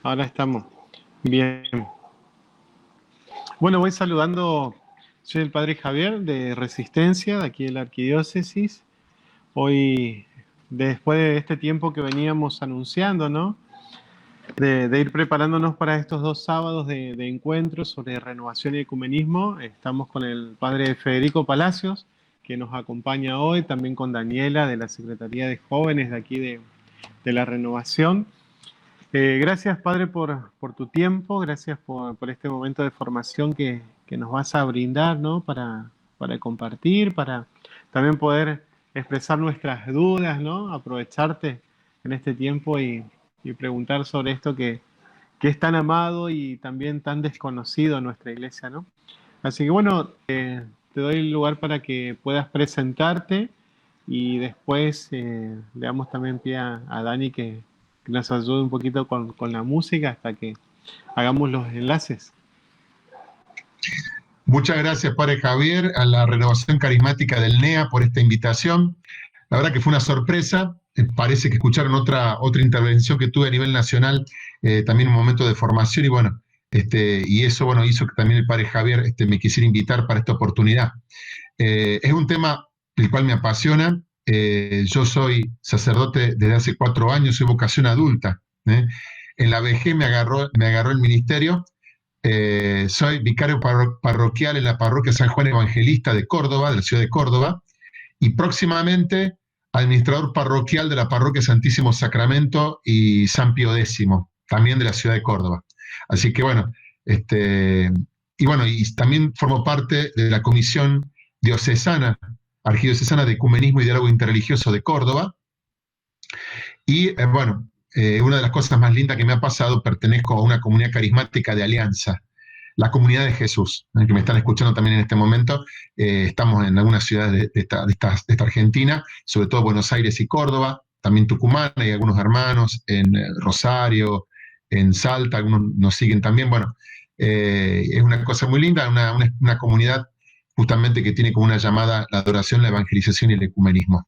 Ahora estamos. Bien. Bueno, voy saludando. Soy el padre Javier de Resistencia, de aquí de la Arquidiócesis. Hoy, después de este tiempo que veníamos anunciando, ¿no? De ir preparándonos para estos 2 sábados de encuentros sobre renovación y ecumenismo, estamos con el padre Federico Palacios, que nos acompaña hoy, también con Daniela de la Secretaría de Jóvenes de aquí de la Renovación. Gracias, Padre, por tu tiempo, gracias por este momento de formación que nos vas a brindar, ¿no? Para compartir, para también poder expresar nuestras dudas, ¿no? Aprovecharte en este tiempo y preguntar sobre esto que es tan amado y también tan desconocido en nuestra iglesia, ¿no? Así que bueno, te doy el lugar para que puedas presentarte y después le damos también pie a Dani que nos ayude un poquito con la música hasta que hagamos los enlaces. Muchas gracias, Padre Javier, a la Renovación Carismática del NEA por esta invitación. La verdad que fue una sorpresa. Parece que escucharon otra intervención que tuve a nivel nacional, también un momento de formación, y bueno, y eso bueno, hizo que también el Padre Javier me quisiera invitar para esta oportunidad. Es un tema el cual me apasiona. Yo soy sacerdote desde hace 4 años, soy vocación adulta. En la vejez me agarró el ministerio. Soy vicario parroquial en la parroquia San Juan Evangelista de Córdoba, de la ciudad de Córdoba, y próximamente administrador parroquial de la parroquia Santísimo Sacramento y San Pío X, también de la ciudad de Córdoba. Así que bueno, y también formo parte de la Comisión Diocesana, Arquidiocesana de Ecumenismo y Diálogo Interreligioso de Córdoba. Y una de las cosas más lindas que me ha pasado, pertenezco a una comunidad carismática de Alianza, la Comunidad de Jesús, que me están escuchando también en este momento. Estamos en algunas ciudades de esta Argentina, sobre todo Buenos Aires y Córdoba, también Tucumán, hay algunos hermanos, en Rosario, en Salta, algunos nos siguen también. Bueno, es una cosa muy linda, una comunidad justamente que tiene como una llamada la adoración, la evangelización y el ecumenismo,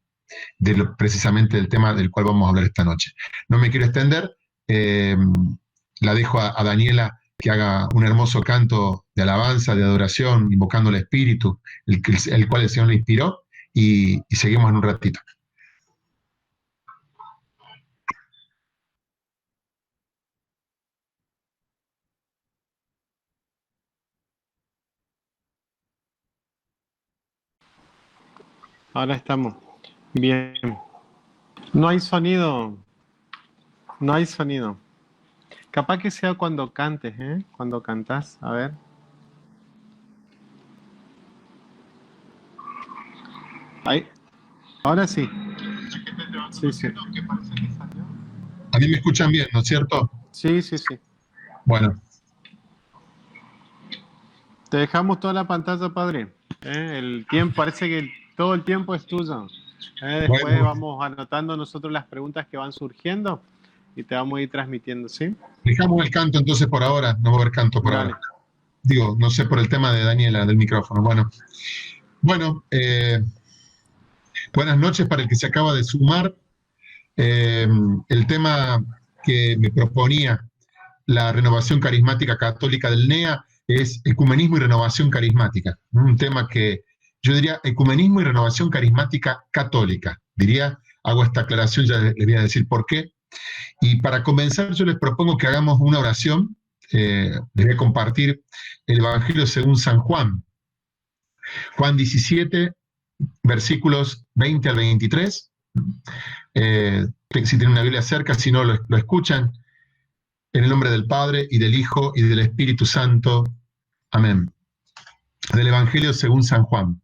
precisamente del tema del cual vamos a hablar esta noche. No me quiero extender, la dejo a Daniela que haga un hermoso canto de alabanza, de adoración, invocando al Espíritu, el cual el Señor le inspiró, y seguimos en un ratito. Ahora estamos. Bien. No hay sonido. No hay sonido. Capaz que sea cuando cantes, ¿eh? Cuando cantás, a ver. Ahí. Ahora sí. Sí, sí. A mí me escuchan bien, ¿no es cierto? Sí, sí, sí. Bueno. Te dejamos toda la pantalla, padre. El tiempo, parece que todo el tiempo es tuyo. Después Bueno, vamos anotando nosotros las preguntas que van surgiendo y te vamos a ir transmitiendo, ¿sí? dejamos el canto entonces por ahora, no va a haber canto por Dale. ahora. Digo, no sé, por el tema de Daniela, del micrófono. Bueno, buenas noches para el que se acaba de sumar. El tema que me proponía la Renovación Carismática Católica del NEA es ecumenismo y renovación carismática. Un tema que yo diría ecumenismo y renovación carismática católica. Hago esta aclaración, ya les voy a decir por qué. Y para comenzar, yo les propongo que hagamos una oración. Les voy a compartir el Evangelio según San Juan. Juan 17, versículos 20 al 23. Si tienen una Biblia cerca, si no, lo escuchan. En el nombre del Padre, y del Hijo, y del Espíritu Santo. Amén. Del Evangelio según San Juan.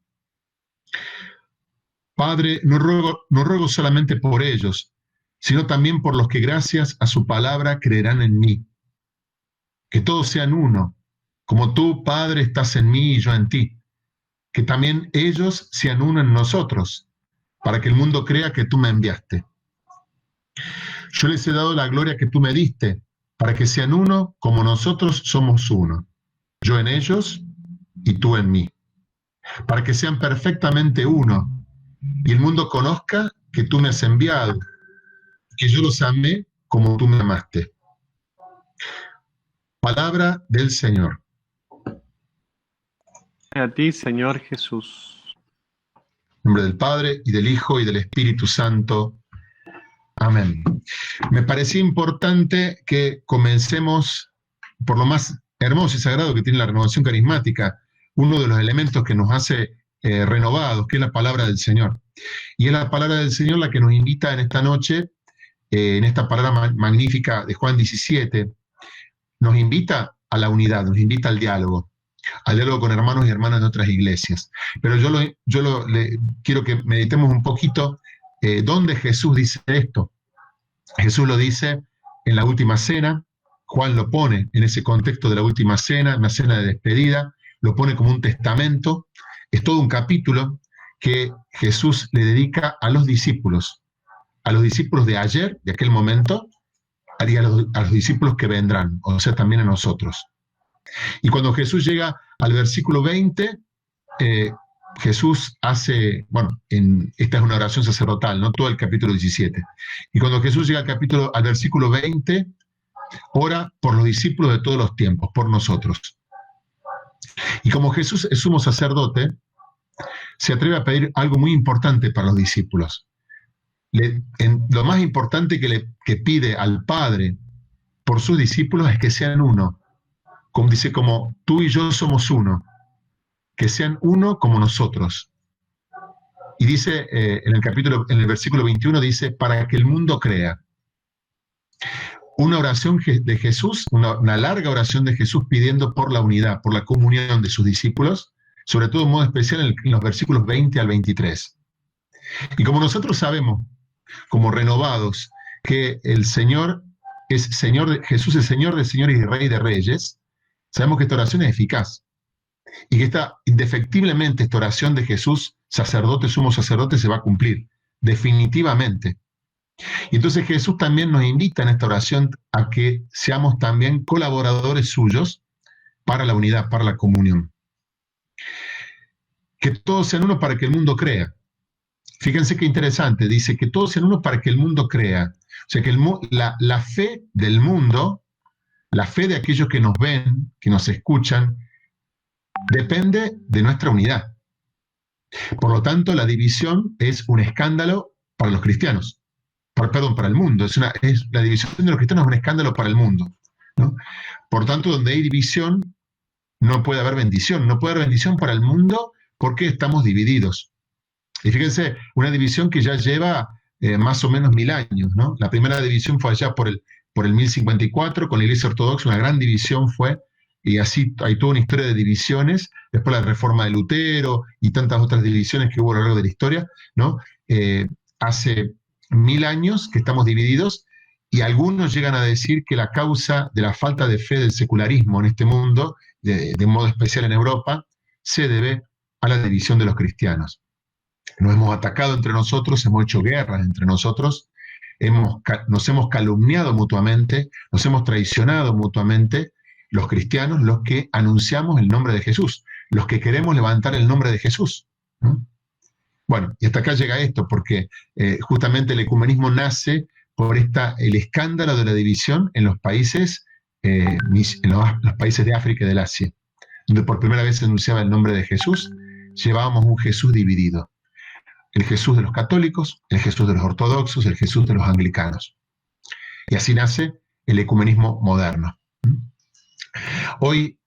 Padre, no ruego solamente por ellos, sino también por los que gracias a su palabra creerán en mí. Que todos sean uno, como tú, Padre, estás en mí y yo en ti. Que también ellos sean uno en nosotros, para que el mundo crea que tú me enviaste. Yo les he dado la gloria que tú me diste, para que sean uno como nosotros somos uno. Yo en ellos y tú en mí. Para que sean perfectamente uno, y el mundo conozca que tú me has enviado, que yo los amé como tú me amaste. Palabra del Señor. A ti, Señor Jesús. En nombre del Padre, y del Hijo, y del Espíritu Santo. Amén. Me parecía importante que comencemos por lo más hermoso y sagrado que tiene la renovación carismática, uno de los elementos que nos hace renovados, que es la palabra del Señor. Y es la palabra del Señor la que nos invita en esta noche, en esta palabra magnífica de Juan 17, nos invita a la unidad, nos invita al diálogo con hermanos y hermanas de otras iglesias. Pero quiero que meditemos un poquito dónde Jesús dice esto. Jesús lo dice en la última cena, Juan lo pone en ese contexto de la última cena, una cena de despedida, lo pone como un testamento, es todo un capítulo que Jesús le dedica a los discípulos de ayer, de aquel momento, y a los discípulos que vendrán, o sea, también a nosotros. Y cuando Jesús llega al versículo 20, Jesús hace, esta es una oración sacerdotal, no todo el capítulo 17. Y cuando Jesús llega al versículo 20, ora por los discípulos de todos los tiempos, por nosotros. Y como Jesús es sumo sacerdote, se atreve a pedir algo muy importante para los discípulos. Lo más importante que pide al Padre por sus discípulos es que sean uno. Como dice, como tú y yo somos uno, que sean uno como nosotros. Y dice en el versículo 21, dice, para que el mundo crea. Una oración de Jesús, una larga oración de Jesús pidiendo por la unidad, por la comunión de sus discípulos, sobre todo en modo especial en los versículos 20 al 23. Y como nosotros sabemos, como renovados, que el Señor es Señor, Jesús es Señor de señores y Rey de reyes, sabemos que esta oración es eficaz y que indefectiblemente esta oración de Jesús, sacerdote, sumo sacerdote, se va a cumplir, definitivamente. Y entonces Jesús también nos invita en esta oración a que seamos también colaboradores suyos para la unidad, para la comunión. Que todos sean uno para que el mundo crea. Fíjense qué interesante, dice que todos sean uno para que el mundo crea. O sea que la fe del mundo, la fe de aquellos que nos ven, que nos escuchan, depende de nuestra unidad. Por lo tanto, la división es un escándalo para los cristianos. Para el mundo. La división de los cristianos es un escándalo para el mundo, ¿no? Por tanto, donde hay división, no puede haber bendición. No puede haber bendición para el mundo porque estamos divididos. Y fíjense, una división que ya lleva más o menos 1000 años, ¿no? La primera división fue allá por el 1054, con la Iglesia Ortodoxa, una gran división fue, y así hay toda una historia de divisiones, después la reforma de Lutero y tantas otras divisiones que hubo a lo largo de la historia, ¿no? Hace 1000 años que estamos divididos, y algunos llegan a decir que la causa de la falta de fe del secularismo en este mundo, de modo especial en Europa, se debe a la división de los cristianos. Nos hemos atacado entre nosotros, hemos hecho guerras entre nosotros, nos hemos calumniado mutuamente, nos hemos traicionado mutuamente, los cristianos, los que anunciamos el nombre de Jesús, los que queremos levantar el nombre de Jesús, ¿no? Bueno, y hasta acá llega esto, porque justamente el ecumenismo nace por el escándalo de la división en los países, los países de África y del Asia, donde por primera vez se anunciaba el nombre de Jesús, llevábamos un Jesús dividido. El Jesús de los católicos, el Jesús de los ortodoxos, el Jesús de los anglicanos. Y así nace el ecumenismo moderno. Hoy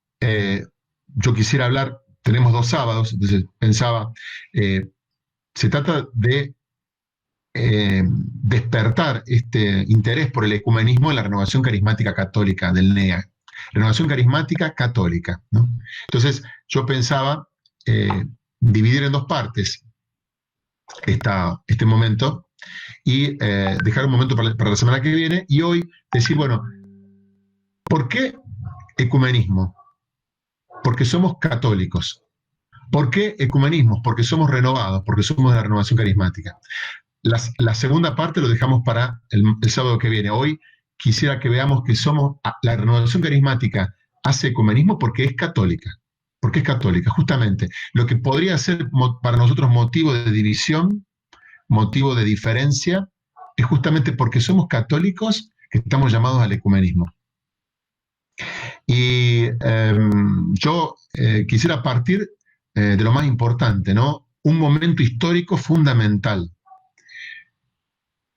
yo quisiera hablar, tenemos 2 sábados, entonces pensaba, se trata de despertar este interés por el ecumenismo en la renovación carismática católica del NEA. Renovación carismática católica, ¿no? Entonces yo pensaba dividir en 2 partes este momento y dejar un momento para la semana que viene, y hoy decir, bueno, ¿por qué ecumenismo? Porque somos católicos. ¿Por qué ecumenismo? Porque somos renovados, porque somos de la renovación carismática. La segunda parte lo dejamos para el sábado que viene. Hoy quisiera que veamos que la renovación carismática hace ecumenismo porque es católica. Porque es católica, justamente. Lo que podría ser para nosotros motivo de división, motivo de diferencia, es justamente porque somos católicos que estamos llamados al ecumenismo. Y yo quisiera partir de lo más importante, ¿no? Un momento histórico fundamental.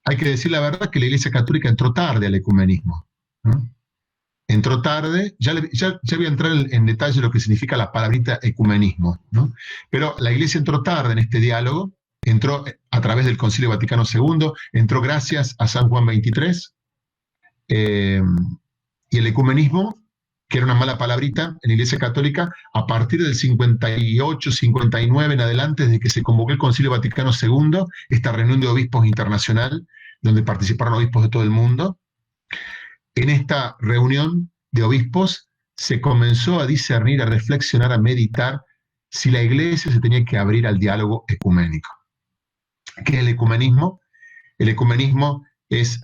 Hay que decir la verdad que la Iglesia Católica entró tarde al ecumenismo, ¿no? Entró tarde, ya voy a entrar en detalle de lo que significa la palabrita ecumenismo, ¿no? Pero la Iglesia entró tarde en este diálogo, entró a través del Concilio Vaticano II, entró gracias a San Juan XXIII, y el ecumenismo, que era una mala palabrita en la Iglesia Católica, a partir del 58, 59 en adelante, desde que se convocó el Concilio Vaticano II, esta reunión de obispos internacional, donde participaron obispos de todo el mundo. En esta reunión de obispos se comenzó a discernir, a reflexionar, a meditar si la Iglesia se tenía que abrir al diálogo ecuménico. ¿Qué es el ecumenismo? El ecumenismo es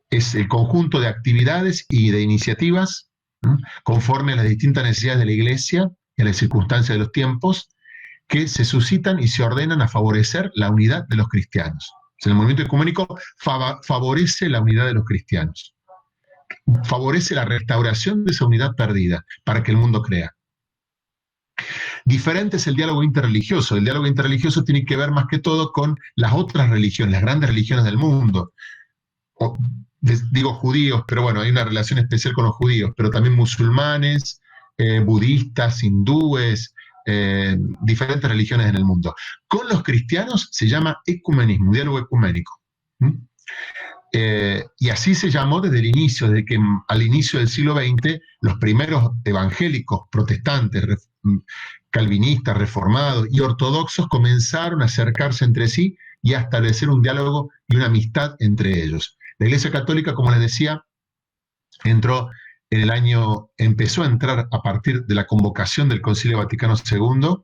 el conjunto de actividades y de iniciativas, ¿no?, conforme a las distintas necesidades de la Iglesia y a las circunstancias de los tiempos, que se suscitan y se ordenan a favorecer la unidad de los cristianos. O sea, el movimiento ecuménico favorece la unidad de los cristianos, favorece la restauración de esa unidad perdida para que el mundo crea. Diferente es el diálogo interreligioso. El diálogo interreligioso tiene que ver más que todo con las otras religiones, las grandes religiones del mundo. Digo judíos, pero bueno, hay una relación especial con los judíos, pero también musulmanes, budistas, hindúes, diferentes religiones en el mundo. Con los cristianos se llama ecumenismo, diálogo ecuménico. Y así se llamó desde el inicio, desde que al inicio del siglo XX los primeros evangélicos, protestantes, calvinistas, reformados y ortodoxos comenzaron a acercarse entre sí y a establecer un diálogo y una amistad entre ellos. La Iglesia Católica, como les decía, empezó a entrar a partir de la convocación del Concilio Vaticano II,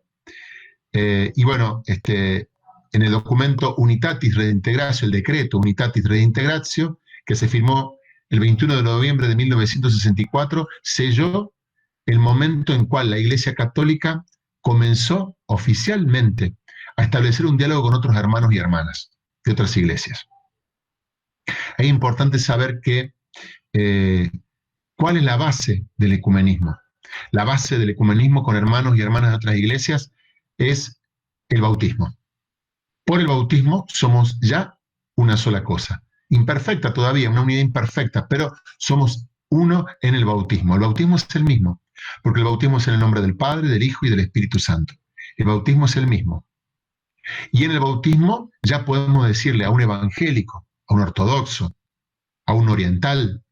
y bueno, en el documento Unitatis Redintegratio, el decreto Unitatis Redintegratio, que se firmó el 21 de noviembre de 1964, selló el momento en cual la Iglesia Católica comenzó oficialmente a establecer un diálogo con otros hermanos y hermanas de otras iglesias. Es importante saber cuál es la base del ecumenismo. La base del ecumenismo con hermanos y hermanas de otras iglesias es el bautismo. Por el bautismo somos ya una sola cosa. Imperfecta todavía, una unidad imperfecta, pero somos uno en el bautismo. El bautismo es el mismo, porque el bautismo es en el nombre del Padre, del Hijo y del Espíritu Santo. El bautismo es el mismo. Y en el bautismo ya podemos decirle a un evangélico, a un ortodoxo, a un oriental,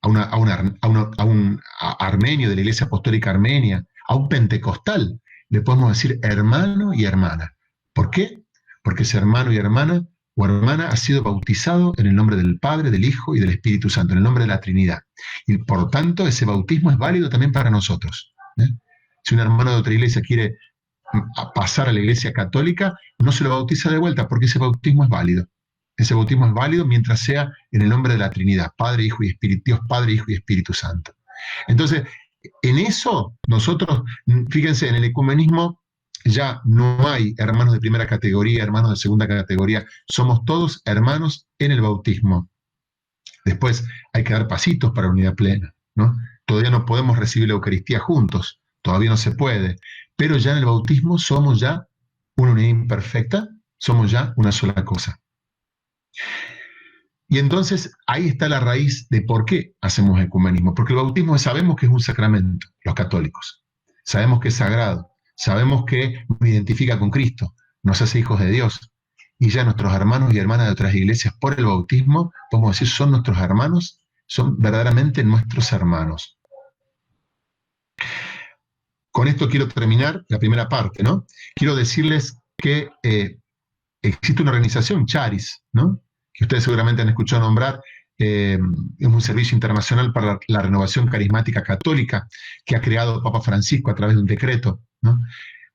a un armenio de la Iglesia Apostólica Armenia, a un pentecostal, le podemos decir hermano y hermana. ¿Por qué? Porque ese hermano y hermana o hermana ha sido bautizado en el nombre del Padre, del Hijo y del Espíritu Santo, en el nombre de la Trinidad. Y por tanto, ese bautismo es válido también para nosotros. Si un hermano de otra iglesia quiere pasar a la Iglesia Católica, no se lo bautiza de vuelta, porque ese bautismo es válido. Ese bautismo es válido mientras sea en el nombre de la Trinidad, Padre, Hijo y Espíritu, Dios Padre, Hijo y Espíritu Santo. Entonces, en eso nosotros, fíjense, en el ecumenismo ya no hay hermanos de primera categoría, hermanos de segunda categoría, somos todos hermanos en el bautismo. Después hay que dar pasitos para la unidad plena, ¿no? Todavía no podemos recibir la Eucaristía juntos, todavía no se puede, pero ya en el bautismo somos ya una unidad imperfecta, somos ya una sola cosa. Y entonces ahí está la raíz de por qué hacemos ecumenismo, porque el bautismo sabemos que es un sacramento, los católicos, sabemos que es sagrado, sabemos que nos identifica con Cristo, nos hace hijos de Dios, y ya nuestros hermanos y hermanas de otras iglesias por el bautismo, podemos decir, son nuestros hermanos, son verdaderamente nuestros hermanos. Con esto quiero terminar la primera parte, ¿no? Quiero decirles que existe una organización, Charis, ¿no?, que ustedes seguramente han escuchado nombrar. Es un servicio internacional para la renovación carismática católica que ha creado Papa Francisco a través de un decreto, ¿no?,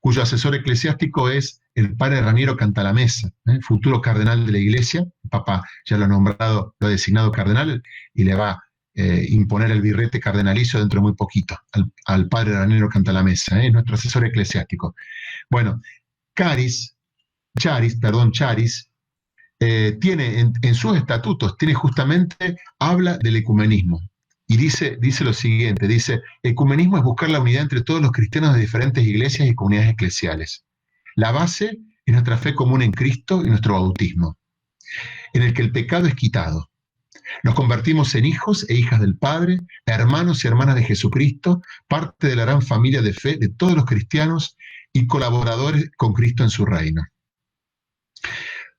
cuyo asesor eclesiástico es el padre Raniero Cantalamessa, futuro cardenal de la Iglesia. El Papa ya lo ha nombrado, lo ha designado cardenal y le va a imponer el birrete cardenalicio dentro de muy poquito al padre Raniero Cantalamessa, nuestro asesor eclesiástico. Bueno, Charis tiene en sus estatutos, habla del ecumenismo. y dice lo siguiente, dice, ecumenismo es buscar la unidad entre todos los cristianos de diferentes iglesias y comunidades eclesiales. La base es nuestra fe común en Cristo y nuestro bautismo, en el que el pecado es quitado. Nos convertimos en hijos e hijas del Padre, hermanos y hermanas de Jesucristo, parte de la gran familia de fe de todos los cristianos y colaboradores con Cristo en su reino.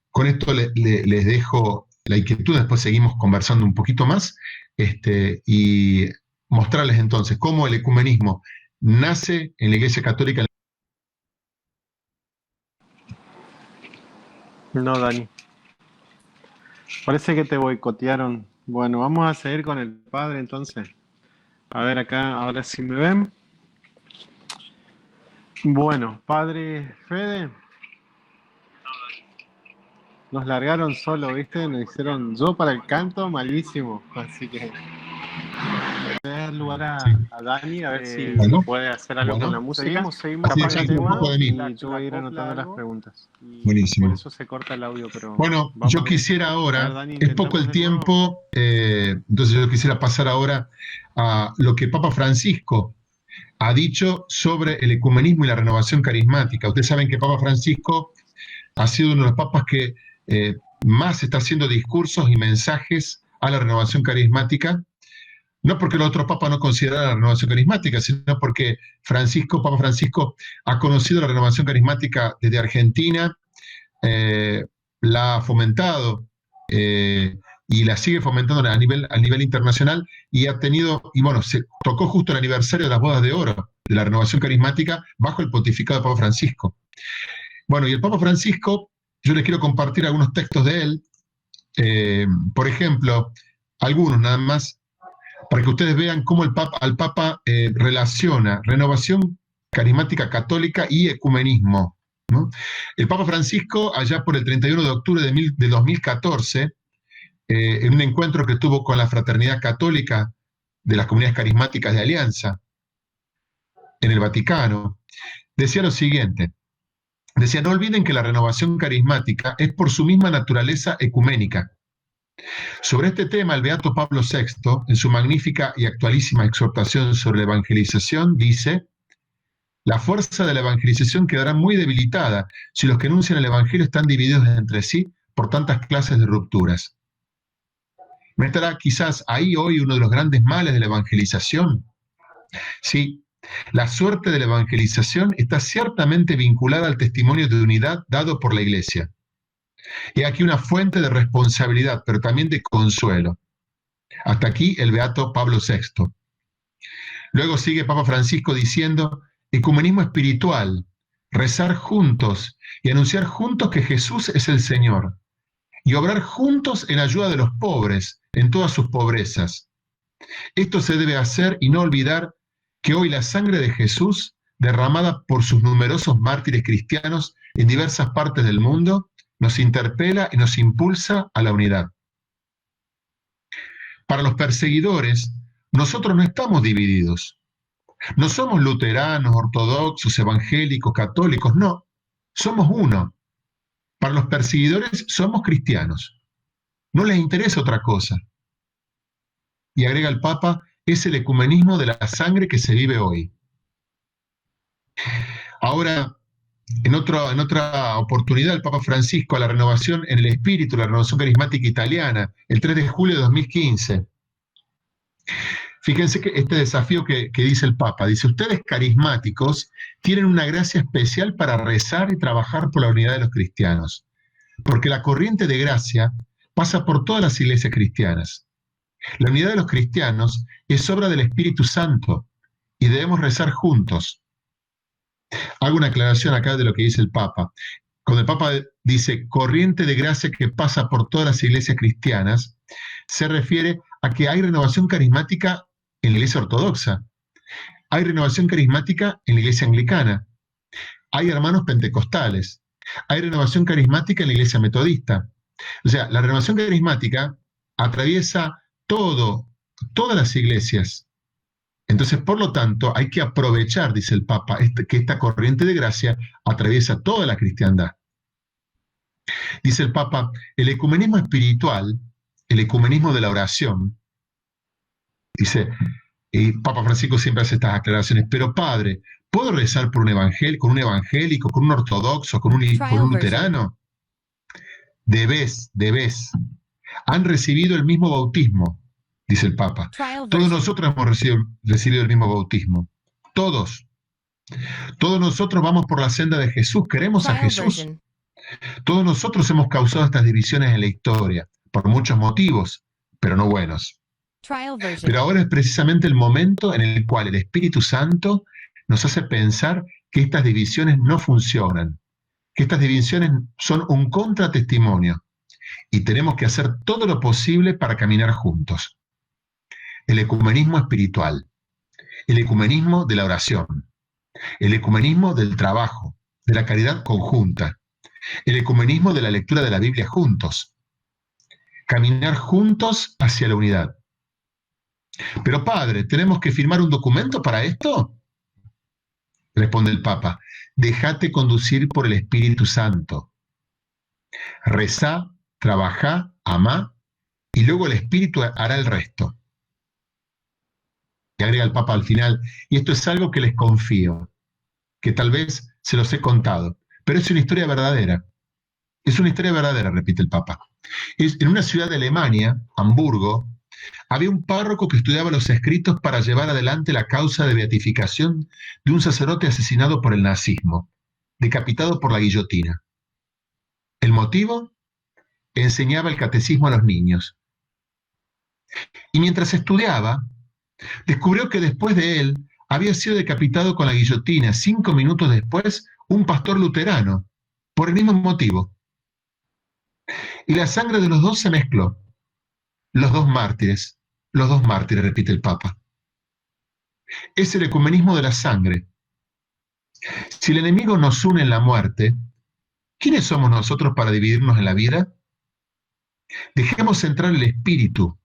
Con esto les dejo la inquietud, después seguimos conversando un poquito más, y mostrarles entonces cómo el ecumenismo nace en la Iglesia Católica. No, Dani. Parece que te boicotearon. Bueno, vamos a seguir con el padre entonces. A ver acá, ahora sí me ven. Bueno, padre Fede. Nos largaron solo, ¿viste? Nos hicieron yo para el canto malísimo. Así que voy a dar lugar a Dani a ver si Bueno, puede hacer algo con la música. Seguimos así capaz es, el un tema poco de mí. y yo voy a ir anotando las preguntas. Buenísimo. Por eso se corta el audio, pero Bueno, vamos yo a ver. quisiera A ver, ahora, Dani, es poco el intentamos de nuevo. tiempo, entonces yo quisiera pasar ahora a lo que Papa Francisco ha dicho sobre el ecumenismo y la renovación carismática. Ustedes saben que Papa Francisco ha sido uno de los papas que más está haciendo discursos y mensajes a la renovación carismática, no porque los otros papas no consideraran la renovación carismática, sino porque Papa Francisco ha conocido la renovación carismática desde Argentina, la ha fomentado y la sigue fomentando a nivel internacional, y ha tenido, y bueno, se tocó justo el aniversario de las bodas de oro de la renovación carismática bajo el pontificado de Papa Francisco. Bueno, y el Papa Francisco, yo les quiero compartir algunos textos de él, por ejemplo, algunos nada más, para que ustedes vean cómo al Papa relaciona renovación carismática católica y ecumenismo, ¿no? El Papa Francisco, allá por el 31 de octubre de 2014, en un encuentro que tuvo con la Fraternidad Católica de las Comunidades Carismáticas de Alianza, en el Vaticano, decía lo siguiente. Decía, no olviden que la renovación carismática es por su misma naturaleza ecuménica. Sobre este tema, el Beato Pablo VI, en su magnífica y actualísima exhortación sobre la evangelización, dice, la fuerza de la evangelización quedará muy debilitada si los que anuncian el Evangelio están divididos entre sí por tantas clases de rupturas. ¿No estará quizás ahí hoy uno de los grandes males de la evangelización? Sí, la suerte de la evangelización está ciertamente vinculada al testimonio de unidad dado por la Iglesia. Y aquí una fuente de responsabilidad, pero también de consuelo. Hasta aquí el Beato Pablo VI. Luego sigue Papa Francisco diciendo, ecumenismo espiritual, rezar juntos y anunciar juntos que Jesús es el Señor, y obrar juntos en ayuda de los pobres, en todas sus pobrezas. Esto se debe hacer y no olvidar que hoy la sangre de Jesús, derramada por sus numerosos mártires cristianos en diversas partes del mundo, nos interpela y nos impulsa a la unidad. Para los perseguidores, nosotros no estamos divididos. No somos luteranos, ortodoxos, evangélicos, católicos, no. Somos uno. Para los perseguidores somos cristianos. No les interesa otra cosa. Y agrega el Papa, es el ecumenismo de la sangre que se vive hoy. Ahora, en otra oportunidad, el Papa Francisco, a la renovación en el espíritu, la renovación carismática italiana, el 3 de julio de 2015. Fíjense que este desafío que dice el Papa, dice, ustedes carismáticos tienen una gracia especial para rezar y trabajar por la unidad de los cristianos, porque la corriente de gracia pasa por todas las iglesias cristianas. La unidad de los cristianos es obra del Espíritu Santo y debemos rezar juntos. Hago una aclaración acá de lo que dice el Papa. Cuando el Papa dice corriente de gracia que pasa por todas las iglesias cristianas, se refiere a que hay renovación carismática en la iglesia ortodoxa, hay renovación carismática en la iglesia anglicana, hay hermanos pentecostales, hay renovación carismática en la iglesia metodista. O sea, la renovación carismática atraviesa todas las iglesias. Entonces, por lo tanto, hay que aprovechar, dice el Papa, que esta corriente de gracia atraviesa toda la cristiandad. Dice el Papa, el ecumenismo espiritual, el ecumenismo de la oración, Dice, y Papa Francisco siempre hace estas aclaraciones, pero padre, ¿puedo rezar por un con un evangélico, con un ortodoxo, con un luterano? Debés. Han recibido el mismo bautismo, dice el Papa. Todos nosotros hemos recibido el mismo bautismo. Todos. Todos nosotros vamos por la senda de Jesús, queremos a Jesús. Todos nosotros hemos causado estas divisiones en la historia, por muchos motivos, pero no buenos. Pero ahora es precisamente el momento en el cual el Espíritu Santo nos hace pensar que estas divisiones no funcionan, que estas divisiones son un contratestimonio y tenemos que hacer todo lo posible para caminar juntos. El ecumenismo espiritual, el ecumenismo de la oración, el ecumenismo del trabajo, de la caridad conjunta, el ecumenismo de la lectura de la Biblia juntos, caminar juntos hacia la unidad. Pero padre, ¿tenemos que firmar un documento para esto? Responde el Papa, déjate conducir por el Espíritu Santo. Rezá, trabajá, amá, y luego el Espíritu hará el resto. Y agrega el Papa al final, y esto es algo que les confío, que tal vez se los he contado, pero es una historia verdadera. Es una historia verdadera, repite el Papa. En una ciudad de Alemania, Hamburgo, había un párroco que estudiaba los escritos para llevar adelante la causa de beatificación de un sacerdote asesinado por el nazismo, decapitado por la guillotina. ¿El motivo? Enseñaba el catecismo a los niños. Y mientras estudiaba, descubrió que después de él había sido decapitado con la guillotina 5 minutos después un pastor luterano, por el mismo motivo. Y la sangre de los dos se mezcló. Los dos mártires, repite el Papa. Es el ecumenismo de la sangre. Si el enemigo nos une en la muerte, ¿quiénes somos nosotros para dividirnos en la vida? Dejemos entrar el espíritu.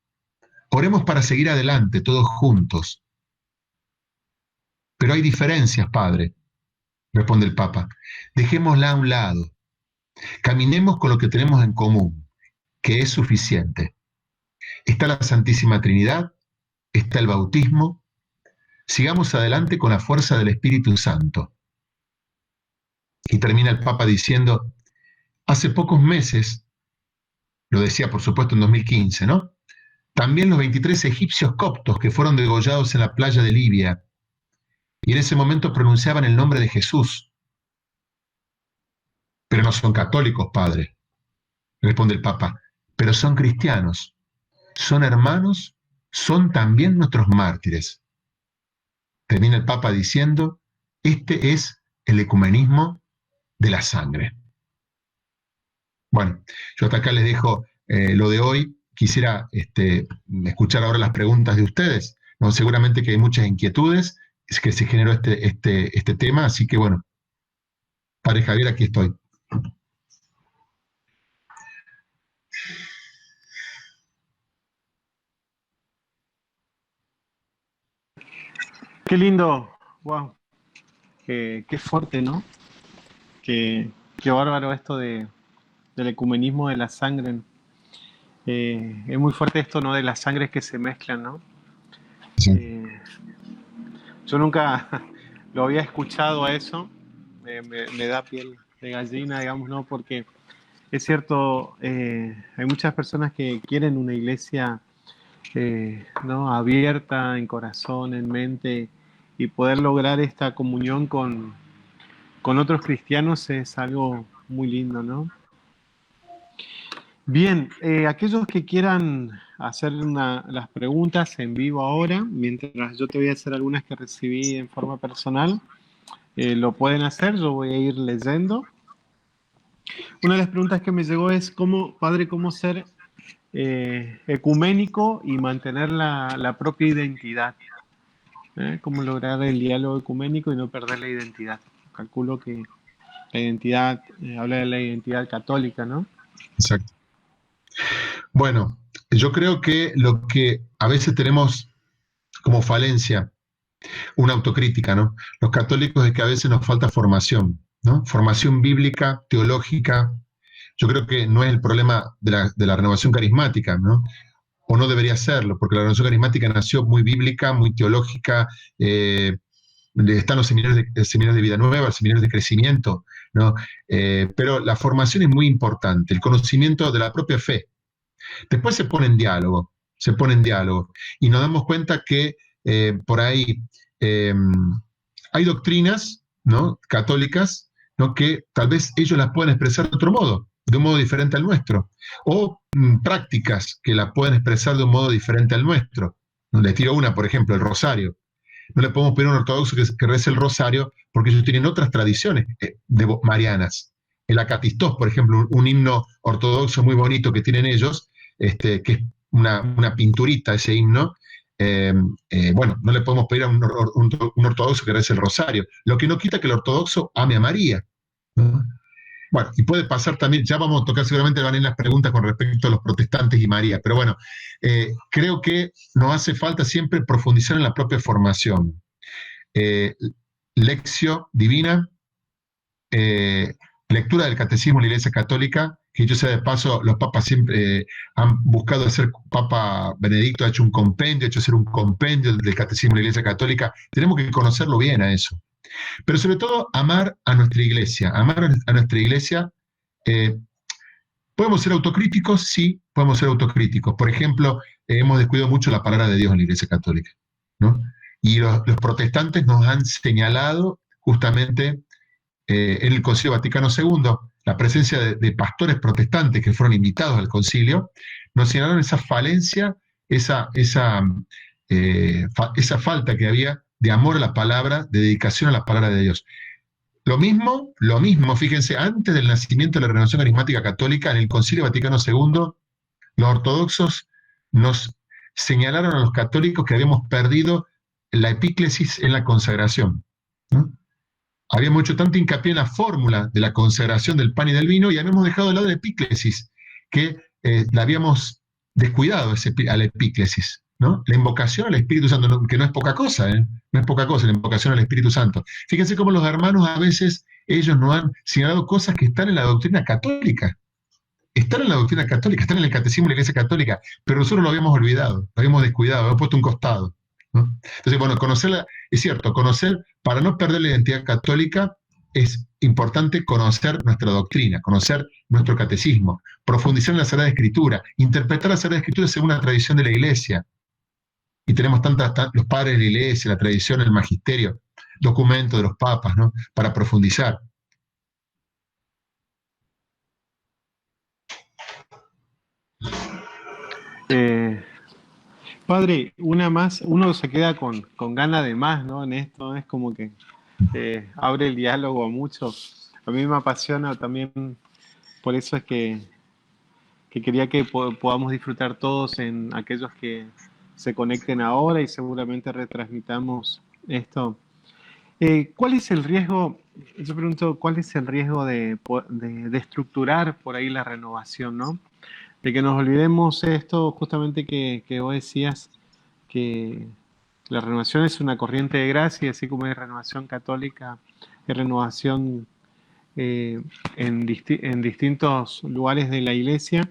Oremos para seguir adelante, todos juntos. Pero hay diferencias, padre, responde el Papa. Dejémosla a un lado. Caminemos con lo que tenemos en común, que es suficiente. Está la Santísima Trinidad, está el bautismo. Sigamos adelante con la fuerza del Espíritu Santo. Y termina el Papa diciendo, hace pocos meses, lo decía por supuesto en 2015, ¿no? También los 23 egipcios coptos que fueron degollados en la playa de Libia, y en ese momento pronunciaban el nombre de Jesús. Pero no son católicos, padre, responde el Papa, pero son cristianos, son hermanos, son también nuestros mártires. Termina el Papa diciendo, este es el ecumenismo de la sangre. Bueno, yo hasta acá les dejo lo de hoy. Quisiera escuchar ahora las preguntas de ustedes, ¿no? Seguramente que hay muchas inquietudes, es que se generó este tema, así que bueno, Padre Javier, aquí estoy. Qué lindo, wow, qué fuerte, ¿no? Qué bárbaro esto del ecumenismo de la sangre. Es muy fuerte esto, ¿no? De las sangres que se mezclan, ¿no? Sí. Yo nunca lo había escuchado a eso, me da piel de gallina, digamos, ¿no? Porque es cierto, hay muchas personas que quieren una iglesia ¿no? abierta en corazón, en mente, y poder lograr esta comunión con otros cristianos es algo muy lindo, ¿no? Bien, aquellos que quieran hacer las preguntas en vivo ahora, mientras yo te voy a hacer algunas que recibí en forma personal, lo pueden hacer, yo voy a ir leyendo. Una de las preguntas que me llegó es, Padre, ¿cómo ser ecuménico y mantener la propia identidad? ¿Cómo lograr el diálogo ecuménico y no perder la identidad? Calculo que la identidad, habla de la identidad católica, ¿no? Exacto. Bueno, yo creo que lo que a veces tenemos como falencia, una autocrítica, ¿no? Los católicos es que a veces nos falta formación, ¿no? Formación bíblica, teológica. Yo creo que no es el problema de la renovación carismática, ¿no? o no debería serlo, porque la renovación carismática nació muy bíblica, muy teológica, están los seminarios de vida nueva, los seminarios de crecimiento, ¿no? Pero la formación es muy importante, el conocimiento de la propia fe. Después se pone en diálogo, y nos damos cuenta que por ahí hay doctrinas, ¿no?, católicas, ¿no?, que tal vez ellos las pueden expresar de otro modo, de un modo diferente al nuestro, o prácticas que la pueden expresar de un modo diferente al nuestro. Les tiro una, por ejemplo, el rosario. No le podemos pedir a un ortodoxo que rece el rosario porque ellos tienen otras tradiciones marianas. El acatistós, por ejemplo, un himno ortodoxo muy bonito que tienen ellos, que es una pinturita ese himno. Bueno, no le podemos pedir a un ortodoxo que rece el rosario, lo que no quita que el ortodoxo ame a María, ¿no? Bueno, y puede pasar también, ya vamos a tocar, seguramente van a ir las preguntas con respecto a los protestantes y María, pero bueno, creo que nos hace falta siempre profundizar en la propia formación. Lección divina, lectura del catecismo de la Iglesia Católica, que yo sé de paso, los papas siempre han buscado hacer, Papa Benedicto ha hecho un compendio, ha hecho hacer un compendio del catecismo de la Iglesia Católica. Tenemos que conocerlo bien a eso. Pero sobre todo, amar a nuestra iglesia. Amar a nuestra iglesia. ¿Podemos ser autocríticos? Sí, podemos ser autocríticos. Por ejemplo, hemos descuidado mucho la palabra de Dios en la Iglesia Católica, ¿no? Y los protestantes nos han señalado justamente en el Concilio Vaticano II, la presencia de pastores protestantes que fueron invitados al concilio, nos señalaron esa falencia, esa falta que había de amor a la palabra, de dedicación a la palabra de Dios. Lo mismo, fíjense, antes del nacimiento de la Renovación Carismática Católica, en el Concilio Vaticano II, los ortodoxos nos señalaron a los católicos que habíamos perdido la epíclesis en la consagración, ¿no? Habíamos hecho tanto hincapié en la fórmula de la consagración del pan y del vino y habíamos dejado de lado la epíclesis, que la habíamos descuidado a la epíclesis, ¿no? La invocación al Espíritu Santo, que no es poca cosa, no es poca cosa la invocación al Espíritu Santo. Fíjense cómo los hermanos a veces, ellos nos han señalado cosas que están en la doctrina católica. Están en la doctrina católica, están en el catecismo de la Iglesia Católica, pero nosotros lo habíamos olvidado, lo habíamos descuidado, lo habíamos puesto a un costado, ¿no? Entonces, bueno, es cierto, conocer, para no perder la identidad católica, es importante conocer nuestra doctrina, conocer nuestro catecismo, profundizar en la Sagrada Escritura, interpretar la Sagrada Escritura según la tradición de la Iglesia. Y tenemos los padres de la Iglesia, la tradición, el magisterio, documentos de los papas, ¿no?, para profundizar. Padre, una más, uno se queda con ganas de más, ¿no? En esto es como que abre el diálogo a mucho. A mí me apasiona también, por eso es que quería que podamos disfrutar todos en aquellos que se conecten ahora y seguramente retransmitamos esto. ¿Cuál es el riesgo? Yo pregunto, ¿cuál es el riesgo de estructurar por ahí la renovación, ¿no? De que nos olvidemos esto justamente que vos decías, que la renovación es una corriente de gracia, así como hay renovación católica, hay renovación en distintos lugares de la iglesia.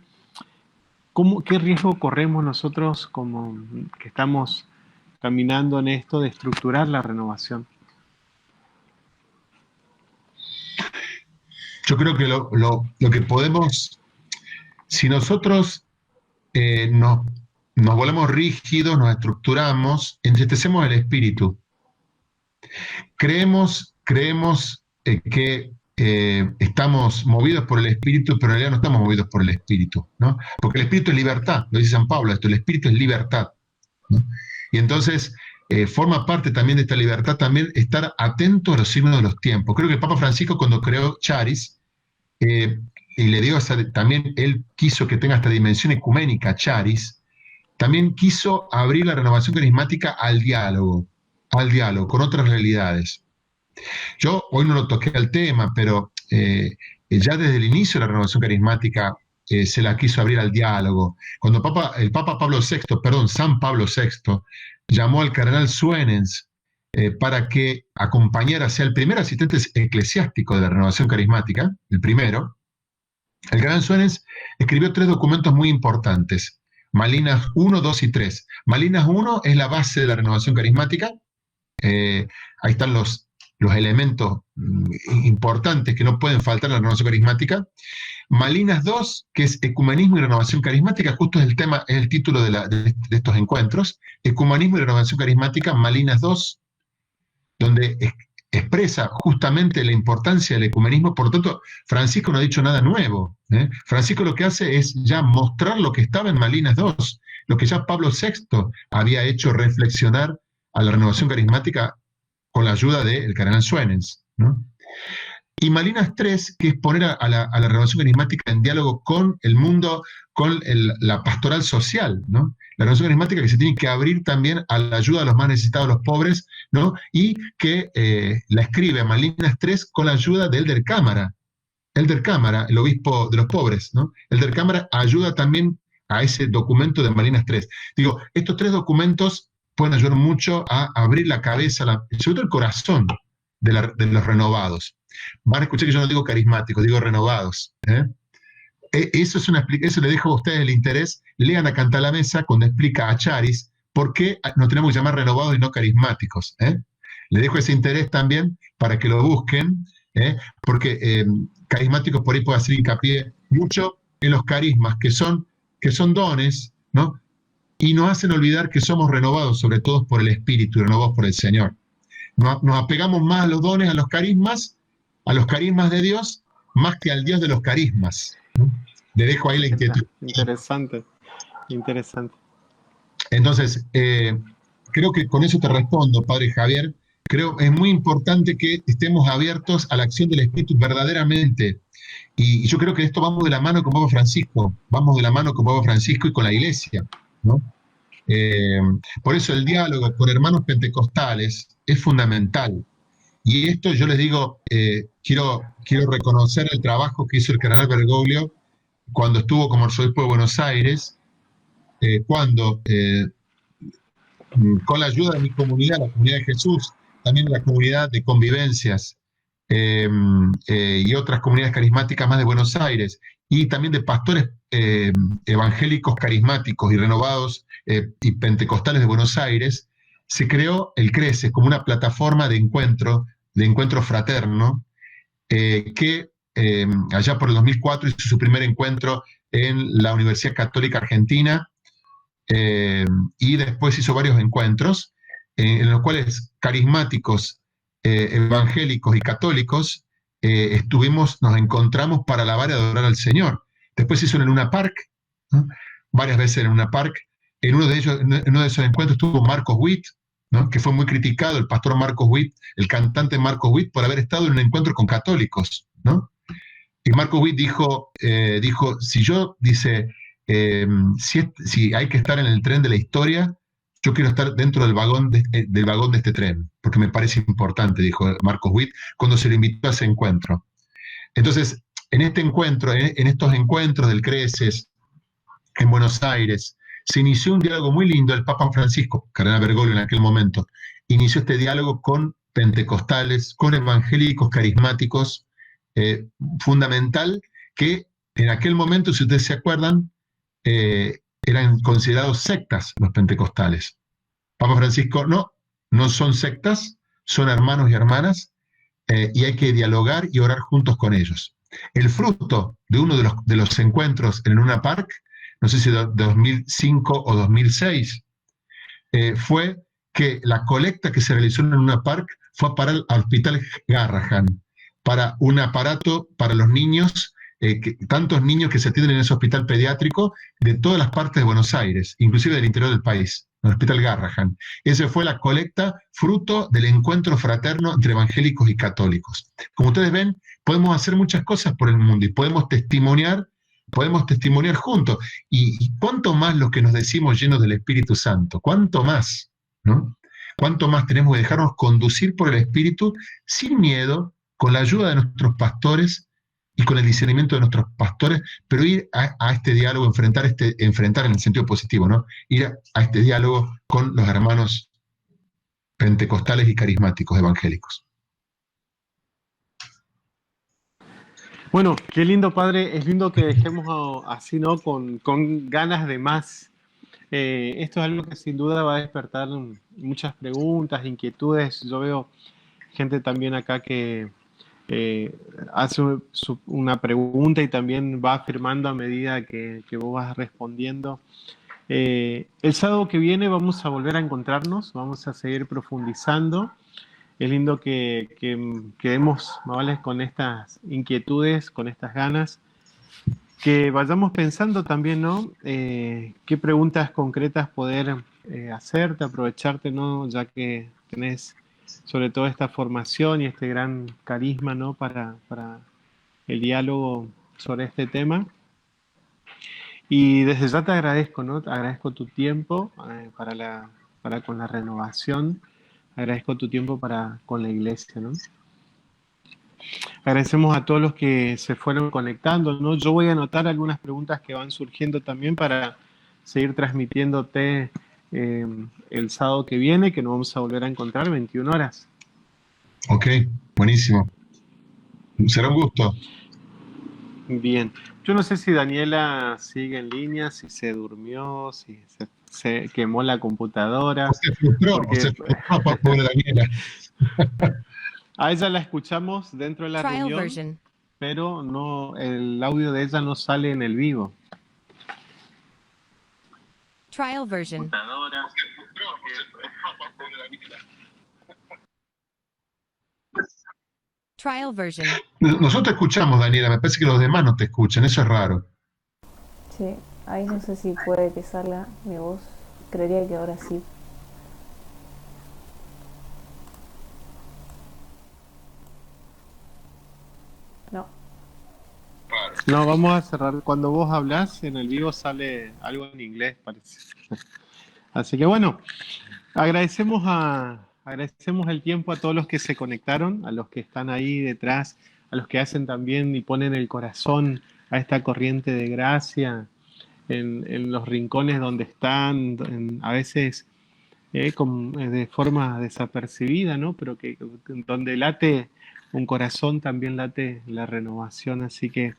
¿Qué riesgo corremos nosotros como que estamos caminando en esto de estructurar la renovación? Yo creo que lo que podemos, si nosotros nos volvemos rígidos, nos estructuramos, entristecemos el espíritu. Creemos que estamos movidos por el espíritu, pero en realidad no estamos movidos por el espíritu, ¿no? Porque el espíritu es libertad, lo dice San Pablo, el espíritu es libertad, ¿no? Y entonces forma parte también de esta libertad también estar atento a los signos de los tiempos. Creo que el Papa Francisco, cuando creó Charis, y le dio también, él quiso que tenga esta dimensión ecuménica, Charis, también quiso abrir la renovación carismática al diálogo con otras realidades. Yo hoy no lo toqué al tema, pero ya desde el inicio de la renovación carismática se la quiso abrir al diálogo. Cuando San Pablo VI llamó al cardenal Suenens para que acompañara, sea el primer asistente eclesiástico de la renovación carismática, el primero, el cardenal Suenens escribió 3 documentos muy importantes. Malinas 1, 2 y 3. Malinas 1 es la base de la renovación carismática. Ahí están los elementos importantes que no pueden faltar en la renovación carismática. Malinas 2, que es ecumenismo y renovación carismática, justo es el tema, es el título de estos encuentros. Ecumenismo y renovación carismática, Malinas 2, donde expresa justamente la importancia del ecumenismo. Por lo tanto, Francisco no ha dicho nada nuevo. Francisco lo que hace es ya mostrar lo que estaba en Malinas 2, lo que ya Pablo VI había hecho reflexionar a la renovación carismática con la ayuda del cardenal Suenens, ¿no? Y Malinas 3, que es poner a la renovación carismática en diálogo con el mundo, con la pastoral social, ¿no? La renovación carismática que se tiene que abrir también a la ayuda a los más necesitados, a los pobres, ¿no? Y que la escribe Malinas 3 con la ayuda de Elder Cámara. Elder Cámara, el obispo de los pobres, ¿no? Elder Cámara ayuda también a ese documento de Malinas 3. Digo, estos 3 documentos pueden ayudar mucho a abrir la cabeza, sobre todo el corazón de los renovados. Van a escuchar que yo no digo carismáticos, digo renovados. Eso le dejo a ustedes el interés. Lean a Cantar la Mesa cuando explica a Charis por qué nos tenemos que llamar renovados y no carismáticos. Le dejo ese interés también para que lo busquen, porque carismáticos por ahí puede hacer hincapié mucho en los carismas, que son dones, ¿no? Y nos hacen olvidar que somos renovados, sobre todo por el Espíritu y renovados por el Señor. Nos apegamos más a los dones, a los carismas de Dios, más que al Dios de los carismas, ¿no? Le dejo ahí la inquietud. Interesante, interesante. Entonces, creo que con eso te respondo, Padre Javier. Creo que es muy importante que estemos abiertos a la acción del Espíritu verdaderamente. Y yo creo que esto vamos de la mano con Papa Francisco, y con la Iglesia, ¿no? Por eso el diálogo con hermanos pentecostales es fundamental. Y esto yo les digo, quiero reconocer el trabajo que hizo el cardenal Bergoglio cuando estuvo como arzobispo de Buenos Aires, cuando con la ayuda de mi comunidad, la comunidad de Jesús, también la comunidad de convivencias y otras comunidades carismáticas más de Buenos Aires, y también de pastores evangélicos carismáticos y renovados y pentecostales de Buenos Aires, se creó el CRECES como una plataforma de encuentro fraterno, que allá por el 2004 hizo su primer encuentro en la Universidad Católica Argentina, y después hizo varios encuentros en los cuales carismáticos, evangélicos y católicos nos encontramos para alabar y adorar al Señor. Después hizo en el Luna Park, ¿no? Varias veces en el Luna Park. En uno de esos encuentros estuvo Marcos Witt, ¿no? Que fue muy criticado, el pastor Marcos Witt, el cantante Marcos Witt, por haber estado en un encuentro con católicos, ¿no? Y Marcos Witt dijo, si hay que estar en el tren de la historia, yo quiero estar dentro del vagón de este tren, porque me parece importante, dijo Marcos Witt, cuando se le invitó a ese encuentro. Entonces, en estos encuentros del CRECES en Buenos Aires, se inició un diálogo muy lindo. El Papa Francisco, cardenal Bergoglio en aquel momento, inició este diálogo con pentecostales, con evangélicos carismáticos, fundamental, que en aquel momento, si ustedes se acuerdan, eran considerados sectas los pentecostales. Papa Francisco, no son sectas, son hermanos y hermanas, y hay que dialogar y orar juntos con ellos. El fruto de uno de los encuentros en Luna Park, no sé si de 2005 o 2006, fue que la colecta que se realizó en Luna Park fue para el Hospital Garrahan, para un aparato para los niños, tantos niños que se atienden en ese hospital pediátrico de todas las partes de Buenos Aires, inclusive del interior del país, el Hospital Garrahan. Esa fue la colecta fruto del encuentro fraterno entre evangélicos y católicos. Como ustedes ven, podemos hacer muchas cosas por el mundo y podemos testimoniar juntos. Y cuánto más los que nos decimos llenos del Espíritu Santo, cuánto más, ¿no? Cuánto más tenemos que dejarnos conducir por el Espíritu sin miedo, con la ayuda de nuestros pastores y con el discernimiento de nuestros pastores, pero ir a este diálogo, enfrentar en el sentido positivo, ¿no? Ir a este diálogo con los hermanos pentecostales y carismáticos evangélicos. Bueno, qué lindo, padre. Es lindo que dejemos así, ¿no? Con ganas de más Esto es algo que sin duda va a despertar muchas preguntas, inquietudes. Yo veo gente también acá que hace una pregunta y también va afirmando a medida que vos vas respondiendo. El sábado que viene vamos a volver a encontrarnos, vamos a seguir profundizando. Es lindo que quedemos, ¿vale?, con estas inquietudes, con estas ganas, que vayamos pensando también, ¿no? Qué preguntas concretas poder hacerte, aprovecharte, ¿no? Ya que tenés sobre todo esta formación y este gran carisma, ¿no? Para el diálogo sobre este tema. Y desde ya te agradezco, ¿no? Te agradezco tu tiempo para con la renovación, agradezco tu tiempo para con la iglesia, ¿no? Agradecemos a todos los que se fueron conectando, ¿no? Yo voy a anotar algunas preguntas que van surgiendo también para seguir transmitiéndote el sábado que viene, que nos vamos a volver a encontrar 21 horas. Ok, buenísimo. Será un gusto. Bien. Yo no sé si Daniela sigue en línea, si se durmió, si se quemó la computadora, O se porque frustró, pobre Daniela. a ella la escuchamos dentro de la Trial reunión, version. pero no, el audio de ella no sale en el vivo. Trial version. Trial version. Nosotros te escuchamos, Daniela, me parece que los demás no te escuchan, eso es raro. Sí, ahí no sé si puede que salga mi voz. Creería que ahora sí. No. No, vamos a cerrar. Cuando vos hablás en el vivo sale algo en inglés, parece. Así que bueno, agradecemos el tiempo a todos los que se conectaron, a los que están ahí detrás, a los que hacen también y ponen el corazón a esta corriente de gracia en los rincones donde están, a veces de forma desapercibida, ¿no? Pero que donde late un corazón también late la renovación. Así que,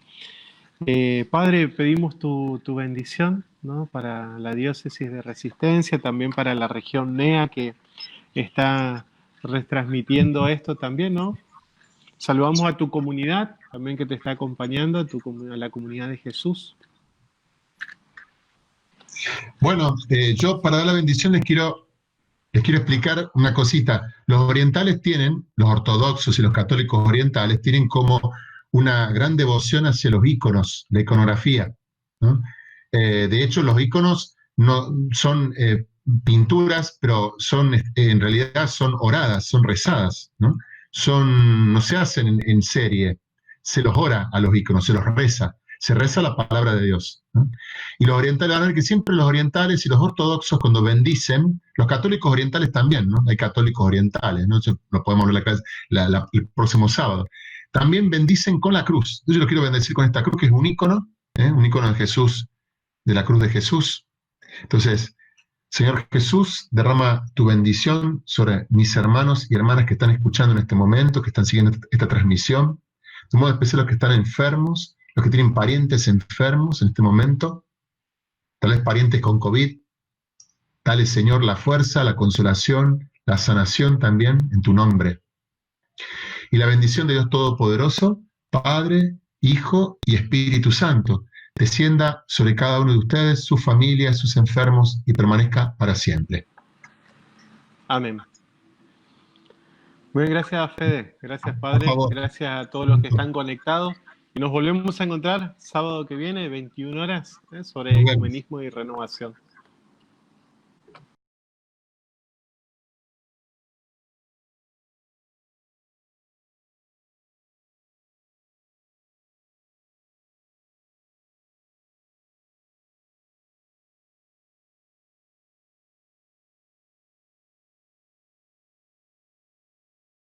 Padre, pedimos tu bendición, ¿no? Para la diócesis de Resistencia, también para la región NEA que está retransmitiendo esto también, ¿no? Saludamos a tu comunidad también que te está acompañando, a la comunidad de Jesús. Bueno, yo para dar la bendición les quiero explicar una cosita. Los orientales tienen, los ortodoxos y los católicos orientales, tienen como una gran devoción hacia los íconos, la iconografía, ¿no? De hecho, los íconos no son pinturas, pero en realidad son oradas, son rezadas, ¿no? No se hacen en serie, se los ora a los íconos, se los reza, se reza la palabra de Dios, ¿no? Y los orientales, van a ver que siempre los orientales y los ortodoxos cuando bendicen, los católicos orientales también, ¿no? Hay católicos orientales, ¿no? Eso lo podemos ver el próximo sábado. También bendicen con la cruz. Yo lo quiero bendecir con esta cruz, que es un ícono de Jesús, de la cruz de Jesús. Entonces, Señor Jesús, derrama tu bendición sobre mis hermanos y hermanas que están escuchando en este momento, que están siguiendo esta transmisión, de modo especial los que están enfermos, los que tienen parientes enfermos en este momento, tal vez parientes con COVID. Dale, Señor, la fuerza, la consolación, la sanación también en tu nombre. Y la bendición de Dios Todopoderoso, Padre, Hijo y Espíritu Santo, descienda sobre cada uno de ustedes, sus familias, sus enfermos, y permanezca para siempre. Amén. Muy bien, gracias, Fede. Gracias, Padre. Gracias a todos los que están conectados. Y nos volvemos a encontrar sábado que viene, 21 horas, sobre ecumenismo y renovación.